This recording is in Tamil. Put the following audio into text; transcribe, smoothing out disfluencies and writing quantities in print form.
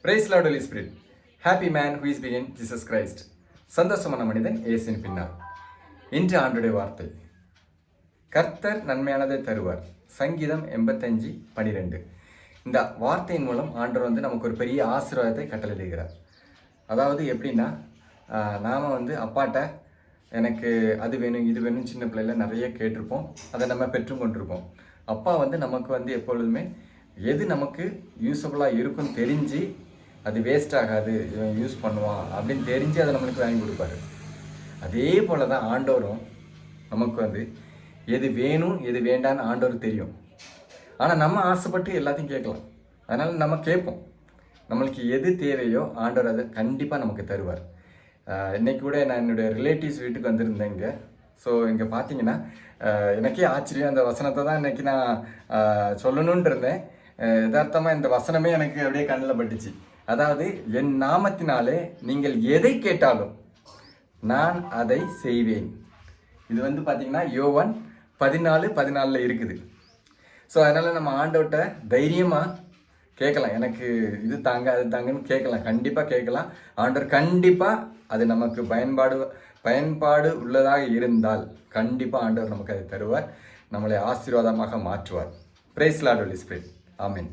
Praise Lord Holy Spirit. Happy man who is being Jesus Christ. சந்தோஷமான மனிதன் இயேசுவின் பின்னால். இன்று ஆண்டுடைய வார்த்தை. கர்த்தர் நன்மையானதை தருவார். சங்கீதம் 85:12. இந்த வார்த்தையின் மூலம் ஆண்டவர் நமக்கு ஒரு பெரிய ஆசீர்வாதத்தை கட்டளையிடுகிறார். அதாவது எப்படின்னா, நாம் அப்பாட்ட எனக்கு அது வேணும் இது வேணும் சின்ன பிள்ளைல நிறைய கேட்டிருப்போம். அதை நம்ம பெற்றும் கொண்டிருப்போம். அப்பா நமக்கு எப்பொழுதுமே எது நமக்கு யூஸ்ஃபுல்லாக இருக்குன்னு தெரிஞ்சு அது வேஸ்ட் ஆகாது, இவன் யூஸ் பண்ணுவான் அப்படின்னு தெரிஞ்சு அதை நம்மளுக்கு வாங்கி கொடுப்பாரு. அதே போல் தான் ஆண்டவரும் நமக்கு எது வேணும் எது வேண்டான்னு ஆண்டவருக்கு தெரியும். ஆனால் நம்ம ஆசைப்பட்டு எல்லாத்தையும் கேட்கலாம். அதனால் நம்ம கேட்போம். நம்மளுக்கு எது தேவையோ ஆண்டவர் அதை கண்டிப்பாக நமக்கு தருவார். இன்றைக்கி கூட நான் என்னுடைய ரிலேட்டிவ்ஸ் வீட்டுக்கு வந்திருந்தேங்க. ஸோ இங்கே பார்த்தீங்கன்னா எனக்கே ஆச்சரியம். அந்த வசனத்தை தான் இன்றைக்கி நான் சொல்லணுன்ட்டு இருந்தேன். யதார்த்தமாக இந்த வசனமே எனக்கு அப்படியே கண்ணில் பட்டுச்சு. அதாவது, என் நாமத்தினாலே நீங்கள் எதை கேட்டாலும் நான் அதை செய்வேன். இது பார்த்தீங்கன்னா யோவான் 14:14 இருக்குது. ஸோ அதனால் நம்ம ஆண்டவர்கிட்ட தைரியமாக கேட்கலாம். எனக்கு இது தாங்க அது தாங்கன்னு கேட்கலாம். கண்டிப்பாக கேட்கலாம். ஆண்டவர் கண்டிப்பாக அது நமக்கு பயன்பாடு உள்ளதாக இருந்தால் கண்டிப்பாக ஆண்டவர் நமக்கு அதை தருவார். நம்மளை ஆசீர்வாதமாக மாற்றுவார். Praise lord holy spirit. ஆமென்.